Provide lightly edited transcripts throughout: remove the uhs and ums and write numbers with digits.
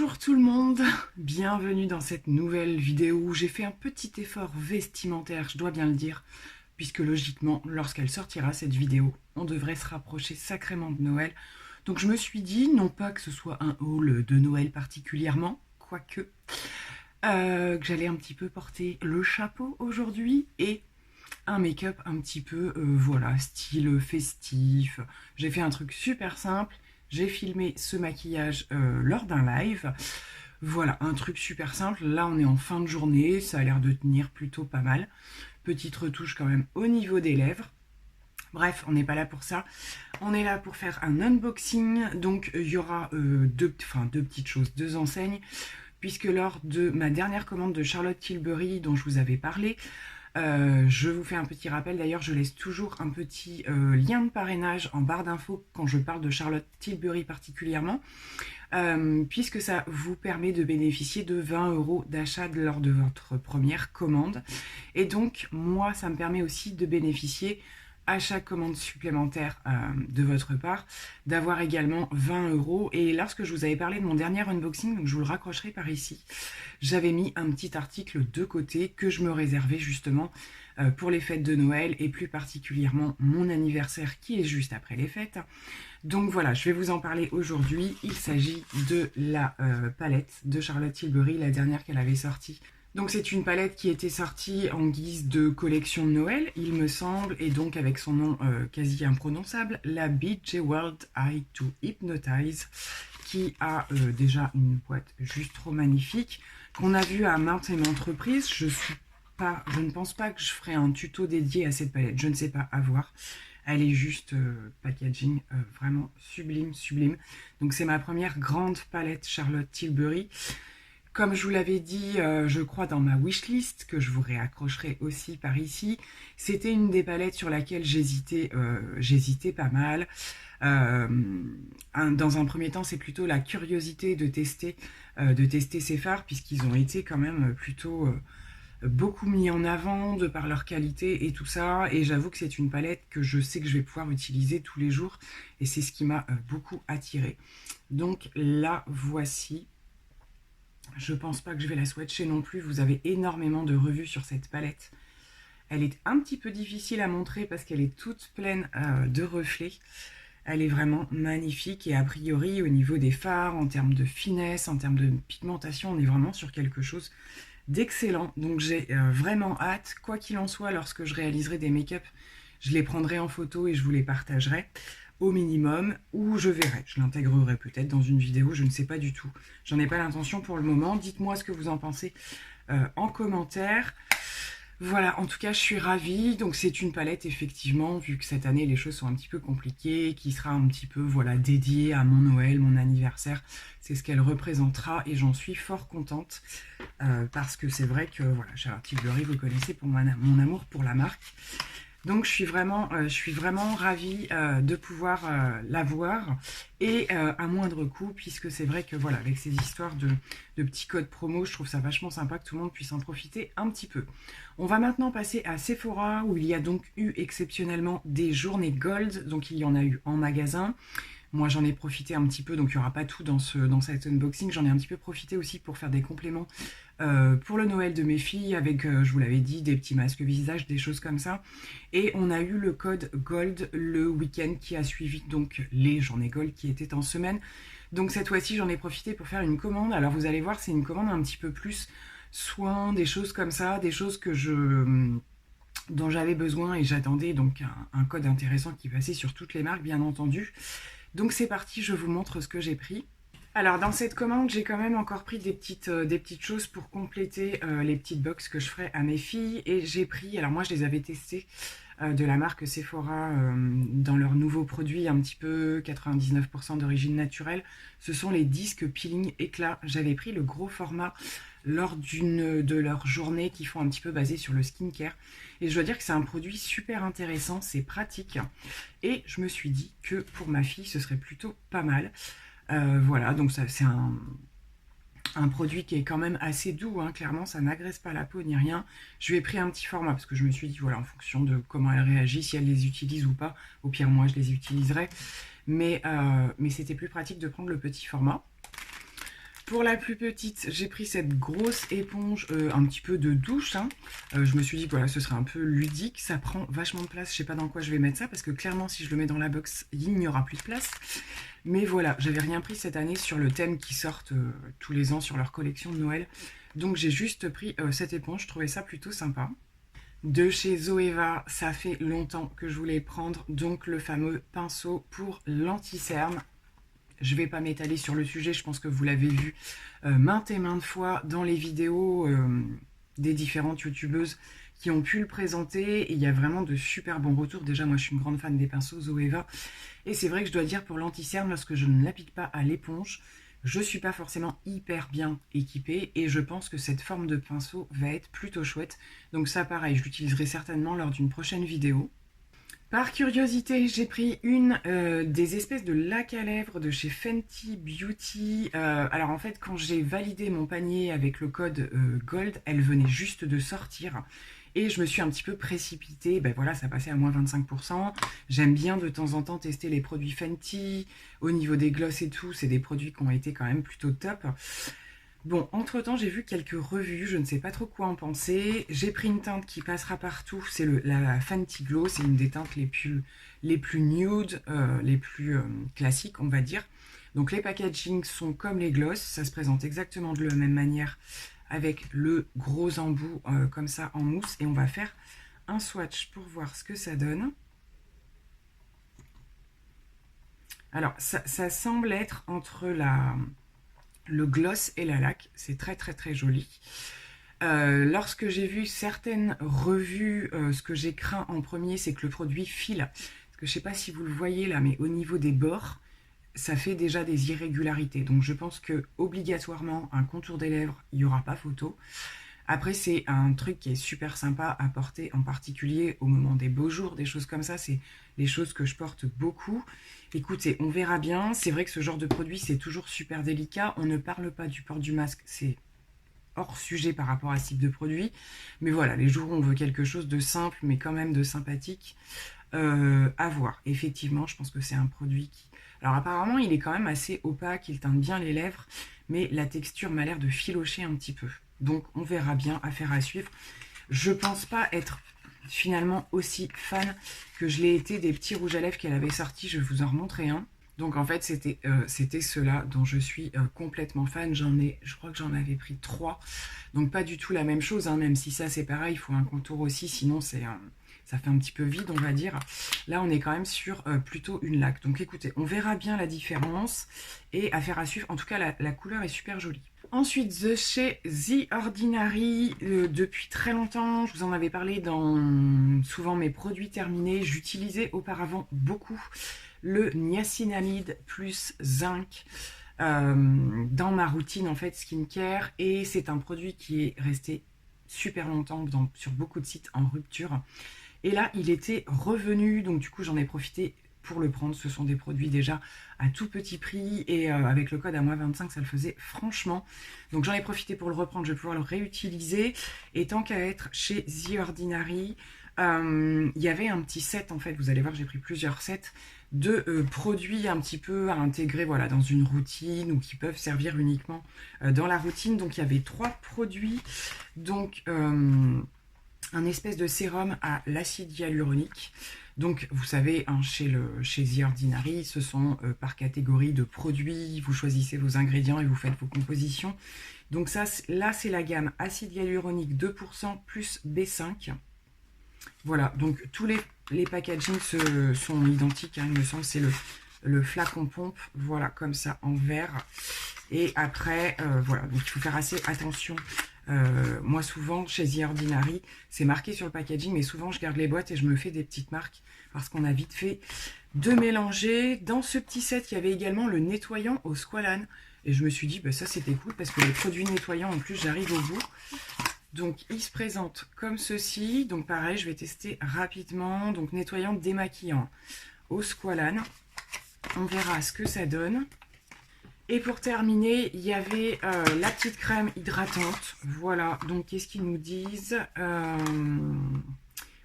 Bonjour tout le monde, bienvenue dans cette nouvelle vidéo où j'ai fait un petit effort vestimentaire, je dois bien le dire, puisque logiquement, lorsqu'elle sortira cette vidéo, on devrait se rapprocher sacrément de Noël. Donc je me suis dit, non pas que ce soit un haul de Noël particulièrement, quoique, que j'allais un petit peu porter le chapeau aujourd'hui et un make-up un petit peu, voilà, style festif. J'ai fait un truc super simple. J'ai filmé ce maquillage lors d'un live. Voilà, un truc super simple. Là, on est en fin de journée. Ça a l'air de tenir plutôt pas mal. Petite retouche quand même au niveau des lèvres. Bref, on n'est pas là pour ça. On est là pour faire un unboxing. Donc, il y aura deux petites choses, deux enseignes. Puisque lors de ma dernière commande de Charlotte Tilbury, dont je vous avais parlé, je vous fais un petit rappel, d'ailleurs je laisse toujours un petit lien de parrainage en barre d'infos quand je parle de Charlotte Tilbury particulièrement, puisque ça vous permet de bénéficier de 20 € d'achat lors de votre première commande. Et donc moi ça me permet aussi de bénéficier à chaque commande supplémentaire de votre part, d'avoir également 20 €. Et lorsque je vous avais parlé de mon dernier unboxing, donc je vous le raccrocherai par ici, j'avais mis un petit article de côté que je me réservais justement pour les fêtes de Noël et plus particulièrement mon anniversaire qui est juste après les fêtes. Donc voilà, je vais vous en parler aujourd'hui. Il s'agit de la palette de Charlotte Tilbury, la dernière qu'elle avait sortie. Donc c'est une palette qui était sortie en guise de collection de Noël, il me semble, et donc avec son nom quasi imprononçable, la Bejeweled Eye to Hypnotize, qui a déjà une boîte juste trop magnifique, qu'on a vu à maintes et maintes reprises. Je ne pense pas que je ferai un tuto dédié à cette palette, je ne sais pas, à voir. Elle est juste packaging vraiment sublime, sublime. Donc c'est ma première grande palette Charlotte Tilbury. Comme je vous l'avais dit, je crois dans ma wishlist, que je vous réaccrocherai aussi par ici, c'était une des palettes sur laquelle j'hésitais pas mal. Dans un premier temps, c'est plutôt la curiosité de tester ces fards, puisqu'ils ont été quand même plutôt beaucoup mis en avant de par leur qualité et tout ça. Et j'avoue que c'est une palette que je sais que je vais pouvoir utiliser tous les jours, et c'est ce qui m'a beaucoup attirée. Donc la voici. Je pense pas que je vais la swatcher non plus. Vous avez énormément de revues sur cette palette. Elle est un petit peu difficile à montrer parce qu'elle est toute pleine de reflets. Elle est vraiment magnifique et a priori au niveau des fards, en termes de finesse, en termes de pigmentation, on est vraiment sur quelque chose d'excellent. Donc j'ai vraiment hâte. Quoi qu'il en soit, lorsque je réaliserai des make-up, je les prendrai en photo et je vous les partagerai au minimum, ou je verrai, je l'intégrerai peut-être dans une vidéo, je ne sais pas du tout. J'en ai pas l'intention pour le moment. Dites-moi ce que vous en pensez en commentaire. Voilà, en tout cas, je suis ravie. Donc c'est une palette, effectivement, vu que cette année les choses sont un petit peu compliquées, qui sera un petit peu, voilà, dédiée à mon Noël, mon anniversaire. C'est ce qu'elle représentera et j'en suis fort contente parce que c'est vrai que, voilà, Charlotte Tilbury, vous connaissez pour mon amour pour la marque. Donc je suis vraiment ravie de pouvoir l'avoir et à moindre coût, puisque c'est vrai que voilà, avec ces histoires de petits codes promo, je trouve ça vachement sympa que tout le monde puisse en profiter un petit peu. On va maintenant passer à Sephora, où il y a donc eu exceptionnellement des journées gold, donc il y en a eu en magasin. Moi j'en ai profité un petit peu, donc il n'y aura pas tout dans cet unboxing, j'en ai un petit peu profité aussi pour faire des compléments pour le Noël de mes filles, avec, je vous l'avais dit, des petits masques visage, des choses comme ça. Et on a eu le code Gold le week-end qui a suivi donc les journées Gold qui étaient en semaine. Donc cette fois-ci j'en ai profité pour faire une commande. Alors vous allez voir, c'est une commande un petit peu plus soin, des choses comme ça, des choses dont j'avais besoin et j'attendais, donc un code intéressant qui passait sur toutes les marques bien entendu. Donc c'est parti, je vous montre ce que j'ai pris. Alors dans cette commande, j'ai quand même encore pris des petites choses pour compléter les petites box que je ferai à mes filles. Et j'ai pris, alors moi je les avais testées de la marque Sephora dans leurs nouveaux produits un petit peu 99% d'origine naturelle. Ce sont les disques peeling éclat. J'avais pris le gros format lors d'une de leurs journées qui font un petit peu basé sur le skincare. Et je dois dire que c'est un produit super intéressant, c'est pratique. Et je me suis dit que pour ma fille, ce serait plutôt pas mal. Voilà, donc c'est un produit qui est quand même assez doux, hein, clairement, ça n'agresse pas la peau ni rien. Je lui ai pris un petit format parce que je me suis dit, voilà, en fonction de comment elle réagit, si elle les utilise ou pas, au pire, moi, je les utiliserai. Mais c'était plus pratique de prendre le petit format. Pour la plus petite, j'ai pris cette grosse éponge, un petit peu de douche. Hein. Je me suis dit que voilà, ce serait un peu ludique. Ça prend vachement de place. Je sais pas dans quoi je vais mettre ça parce que clairement, si je le mets dans la box, il n'y aura plus de place. Mais voilà, j'avais rien pris cette année sur le thème qui sortent tous les ans sur leur collection de Noël. Donc j'ai juste pris cette éponge. Je trouvais ça plutôt sympa. De chez Zoeva, ça fait longtemps que je voulais prendre donc le fameux pinceau pour l'anti-cerne. Je ne vais pas m'étaler sur le sujet, je pense que vous l'avez vu maintes et maintes fois dans les vidéos des différentes youtubeuses qui ont pu le présenter. Et il y a vraiment de super bons retours. Déjà, moi, je suis une grande fan des pinceaux Zoeva. Et c'est vrai que je dois dire pour l'anti-cerne, lorsque je ne l'applique pas à l'éponge, je ne suis pas forcément hyper bien équipée. Et je pense que cette forme de pinceau va être plutôt chouette. Donc ça, pareil, je l'utiliserai certainement lors d'une prochaine vidéo. Par curiosité, j'ai pris une des espèces de lac à lèvres de chez Fenty Beauty. Alors en fait, quand j'ai validé mon panier avec le code Gold, elle venait juste de sortir. Et je me suis un petit peu précipitée. Ben voilà, ça passait à moins 25%. J'aime bien de temps en temps tester les produits Fenty. Au niveau des gloss et tout, c'est des produits qui ont été quand même plutôt top. Bon, entre-temps, j'ai vu quelques revues, je ne sais pas trop quoi en penser. J'ai pris une teinte qui passera partout, c'est la Fenty Glow, c'est une des teintes les plus nude, les plus classiques, on va dire. Donc les packagings sont comme les gloss, ça se présente exactement de la même manière avec le gros embout comme ça en mousse. Et on va faire un swatch pour voir ce que ça donne. Alors, ça semble être entre le gloss et la laque, c'est très très très joli. Lorsque j'ai vu certaines revues, ce que j'ai craint en premier, c'est que le produit file. Parce que je ne sais pas si vous le voyez là, mais au niveau des bords, ça fait déjà des irrégularités. Donc je pense que obligatoirement, un contour des lèvres, il n'y aura pas photo. Après, c'est un truc qui est super sympa à porter, en particulier au moment des beaux jours, des choses comme ça. C'est les choses que je porte beaucoup. Écoutez, on verra bien. C'est vrai que ce genre de produit, c'est toujours super délicat. On ne parle pas du port du masque, c'est hors sujet par rapport à ce type de produit. Mais voilà, les jours où on veut quelque chose de simple, mais quand même de sympathique, à voir. Effectivement, je pense que c'est un produit qui... Alors apparemment, il est quand même assez opaque, il teinte bien les lèvres, mais la texture m'a l'air de filocher un petit peu. Donc on verra bien, affaire à suivre. Je pense pas être finalement aussi fan que je l'ai été des petits rouges à lèvres qu'elle avait sortis. Je vais vous en remontrer un. Donc en fait c'était ceux-là dont je suis complètement fan. Je crois que j'en avais pris 3. Donc pas du tout la même chose, hein, même si ça c'est pareil, il faut un contour aussi, sinon ça fait un petit peu vide on va dire. Là on est quand même sur plutôt une laque. Donc écoutez, on verra bien la différence et affaire à suivre. En tout cas la couleur est super jolie. Ensuite, de chez The Ordinary, depuis très longtemps, je vous en avais parlé dans souvent mes produits terminés. J'utilisais auparavant beaucoup le niacinamide plus zinc dans ma routine en fait skincare. Et c'est un produit qui est resté super longtemps sur beaucoup de sites en rupture. Et là, il était revenu, donc du coup, j'en ai profité pour le prendre. Ce sont des produits déjà à tout petit prix et avec le code à moins 25 ça le faisait franchement. Donc j'en ai profité pour le reprendre, je vais pouvoir le réutiliser. Et tant qu'à être chez The Ordinary, il y avait un petit set en fait, vous allez voir j'ai pris plusieurs sets de produits un petit peu à intégrer voilà, dans une routine ou qui peuvent servir uniquement dans la routine. Donc il y avait 3 produits, donc un espèce de sérum à l'acide hyaluronique. Donc, vous savez, hein, chez The Ordinary, ce sont par catégorie de produits. Vous choisissez vos ingrédients et vous faites vos compositions. Donc ça, là, c'est la gamme acide hyaluronique 2% plus B5. Voilà, donc tous les packagings sont identiques. Hein, il me semble c'est le flacon pompe, voilà, comme ça, en verre. Et après, voilà, donc il faut faire assez attention. Moi souvent chez The Ordinary c'est marqué sur le packaging, mais souvent je garde les boîtes et je me fais des petites marques parce qu'on a vite fait de mélanger. Dans ce petit set il y avait également le nettoyant au squalane et je me suis dit bah, ça c'était cool parce que les produits nettoyants en plus j'arrive au bout. Donc il se présente comme ceci, donc pareil je vais tester rapidement. Donc nettoyant démaquillant au squalane, on verra ce que ça donne. Et pour terminer, il y avait la petite crème hydratante. Voilà, donc qu'est-ce qu'ils nous disent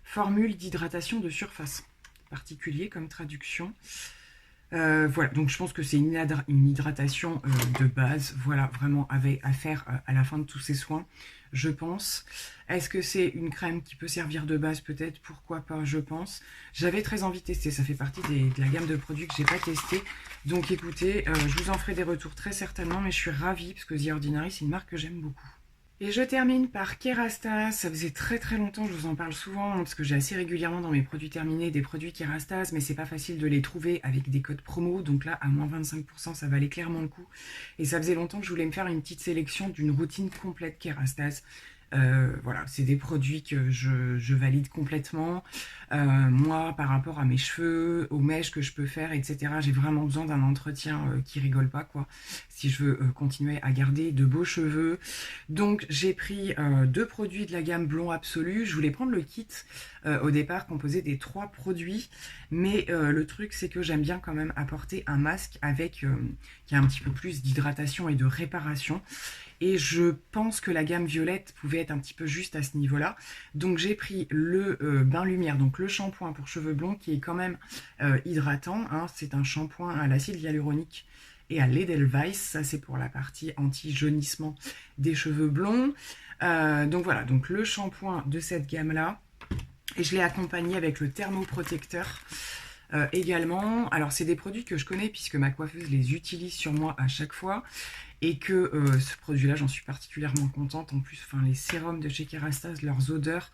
formule d'hydratation de surface. Particulier comme traduction. Voilà, donc je pense que c'est une hydratation de base, voilà, vraiment à faire à la fin de tous ces soins, je pense. Est-ce que c'est une crème qui peut servir de base peut-être? Pourquoi pas, je pense. J'avais très envie de tester, ça fait partie de la gamme de produits que j'ai pas testé. Donc écoutez, je vous en ferai des retours très certainement, mais je suis ravie parce que The Ordinary, c'est une marque que j'aime beaucoup. Et je termine par Kerastase. Ça faisait très très longtemps, je vous en parle souvent, parce que j'ai assez régulièrement dans mes produits terminés des produits Kerastase, mais c'est pas facile de les trouver avec des codes promo. Donc là, à moins 25%, ça valait clairement le coup. Et ça faisait longtemps que je voulais me faire une petite sélection d'une routine complète Kerastase. Voilà, c'est des produits que je valide complètement. Moi, par rapport à mes cheveux, aux mèches que je peux faire, etc., j'ai vraiment besoin d'un entretien qui rigole pas, quoi. Si je veux continuer à garder de beaux cheveux. Donc, j'ai pris deux produits de la gamme Blond Absolu. Je voulais prendre le kit au départ composé des 3 produits. Mais le truc, c'est que j'aime bien quand même apporter un masque avec qui a un petit peu plus d'hydratation et de réparation. Et je pense que la gamme violette pouvait être un petit peu juste à ce niveau-là. Donc j'ai pris le bain lumière, donc le shampoing pour cheveux blonds qui est quand même hydratant. Hein. C'est un shampoing à l'acide hyaluronique et à l'Edelweiss. Ça c'est pour la partie anti-jaunissement des cheveux blonds. Donc voilà, donc le shampoing de cette gamme-là. Et je l'ai accompagné avec le thermoprotecteur. Également, alors c'est des produits que je connais puisque ma coiffeuse les utilise sur moi à chaque fois et que ce produit-là, j'en suis particulièrement contente. En plus, enfin, les sérums de chez Kerastase, leurs odeurs,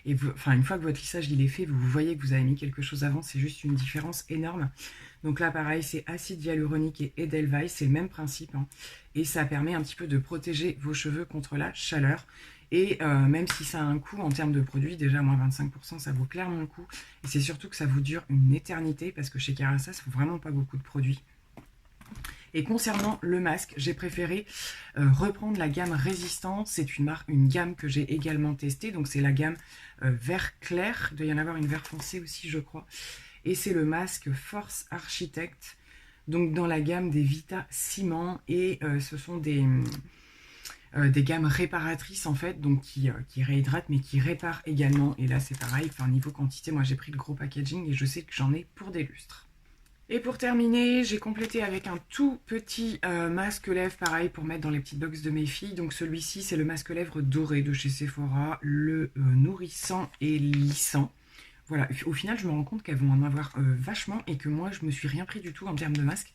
et enfin, une fois que votre lissage il est fait, vous voyez que vous avez mis quelque chose avant, c'est juste une différence énorme. Donc là, pareil, c'est acide hyaluronique et Edelweiss, c'est le même principe, hein, et ça permet un petit peu de protéger vos cheveux contre la chaleur. Et même si ça a un coût en termes de produits, déjà moins 25%, ça vaut clairement le coup. Et c'est surtout que ça vous dure une éternité parce que chez Kerastase, il ne faut vraiment pas beaucoup de produits. Et concernant le masque, j'ai préféré reprendre la gamme Résistant. C'est une gamme que j'ai également testée. Donc c'est la gamme vert clair. Il doit y en avoir une vert foncé aussi, je crois. Et c'est le masque Force Architect. Donc dans la gamme des Vita Ciment. Et ce sont des gammes réparatrices en fait, donc qui réhydratent mais qui réparent également. Et là c'est pareil, enfin niveau quantité, moi j'ai pris le gros packaging et je sais que j'en ai pour des lustres. Et pour terminer, j'ai complété avec un tout petit masque lèvres, pareil pour mettre dans les petites box de mes filles. Donc celui-ci c'est le masque lèvres doré de chez Sephora, le nourrissant et lissant. Voilà, au final je me rends compte qu'elles vont en avoir vachement et que moi je me suis rien pris du tout en termes de masque.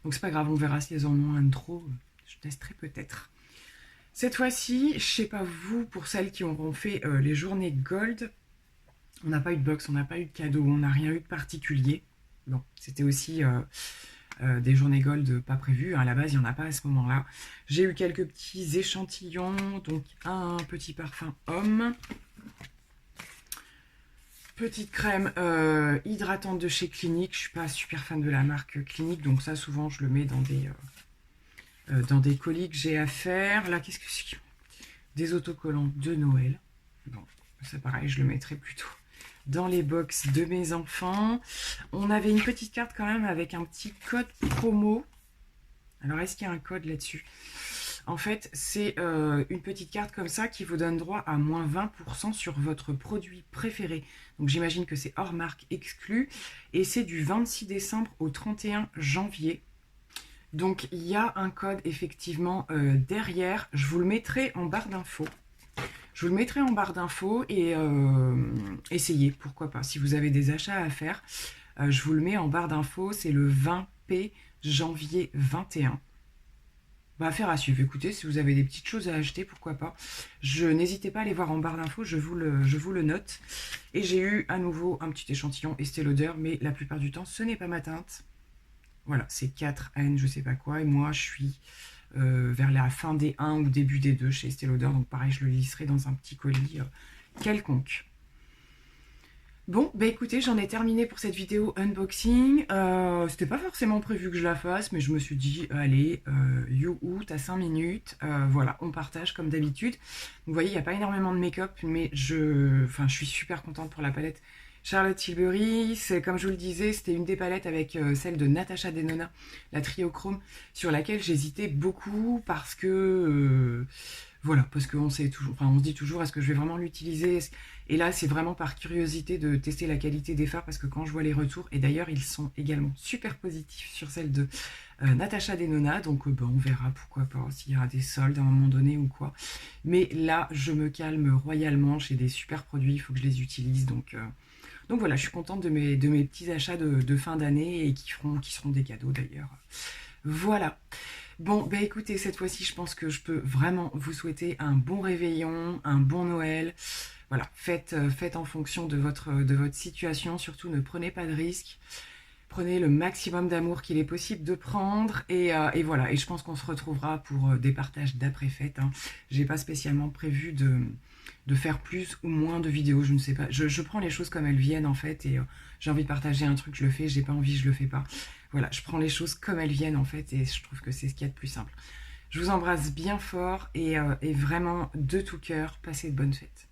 Donc c'est pas grave, on verra si elles en ont un de trop, je testerai peut-être. Cette fois-ci, je sais pas vous, pour celles qui auront fait les journées Gold, on n'a pas eu de box, on n'a pas eu de cadeau, on n'a rien eu de particulier. Bon, c'était aussi des journées Gold pas prévues, hein, à la base il n'y en a pas à ce moment-là. J'ai eu quelques petits échantillons, donc un petit parfum homme, petite crème hydratante de chez Clinique. Je suis pas super fan de la marque Clinique, donc ça souvent je le mets dans des colis que j'ai à faire. Là, qu'est-ce que c'est? Des autocollants de Noël. Bon, c'est pareil, je le mettrai plutôt dans les box de mes enfants. On avait une petite carte quand même avec un petit code promo. Alors, est-ce qu'il y a un code là-dessus? En fait, c'est une petite carte comme ça qui vous donne droit à moins 20% sur votre produit préféré. Donc, j'imagine que c'est hors marque exclue. Et c'est du 26 décembre au 31 janvier. Donc, il y a un code effectivement derrière. Je vous le mettrai en barre d'infos. Je vous le mettrai en barre d'infos et essayez, pourquoi pas. Si vous avez des achats à faire, je vous le mets en barre d'infos. C'est le 20p janvier 21. Bah, affaire à suivre. Écoutez, si vous avez des petites choses à acheter, pourquoi pas. N'hésitez pas à les voir en barre d'infos, je vous le note. Et j'ai eu à nouveau un petit échantillon Estée Lauder, mais la plupart du temps, ce n'est pas ma teinte. Voilà, c'est 4N, je sais pas quoi. Et moi, je suis vers la fin des 1 ou début des 2 chez Estée Lauder. Donc pareil, je le lisserai dans un petit colis quelconque. Bon, bah écoutez, j'en ai terminé pour cette vidéo unboxing. C'était pas forcément prévu que je la fasse, mais je me suis dit, allez, youhou, t'as 5 minutes. Voilà, on partage comme d'habitude. Donc vous voyez, il n'y a pas énormément de make-up, mais je suis super contente pour la palette Charlotte Tilbury. Comme je vous le disais, c'était une des palettes avec celle de Natasha Denona, la Trio Chrome, sur laquelle j'hésitais beaucoup parce que Voilà, parce qu'on sait toujours, enfin, on se dit toujours, est-ce que je vais vraiment l'utiliser? Et là, c'est vraiment par curiosité de tester la qualité des fards, parce que quand je vois les retours, et d'ailleurs, ils sont également super positifs sur celle de Natacha Denona, donc ben, on verra pourquoi pas, s'il y aura des soldes à un moment donné ou quoi. Mais là, je me calme royalement, j'ai des super produits, il faut que je les utilise, donc voilà, je suis contente de mes petits achats de fin d'année et qui seront des cadeaux d'ailleurs. Voilà. Bon, bah écoutez, cette fois-ci, je pense que je peux vraiment vous souhaiter un bon réveillon, un bon Noël. Voilà, faites en fonction de votre situation. Surtout, ne prenez pas de risques. Prenez le maximum d'amour qu'il est possible de prendre. Et voilà, et je pense qu'on se retrouvera pour des partages d'après-fête. Hein. J'ai pas spécialement prévu de faire plus ou moins de vidéos, je ne sais pas. Je prends les choses comme elles viennent en fait. Et j'ai envie de partager un truc, je le fais. J'ai pas envie, je le fais pas. Voilà, je prends les choses comme elles viennent en fait. Et je trouve que c'est ce qu'il y a de plus simple. Je vous embrasse bien fort et vraiment de tout cœur. Passez de bonnes fêtes.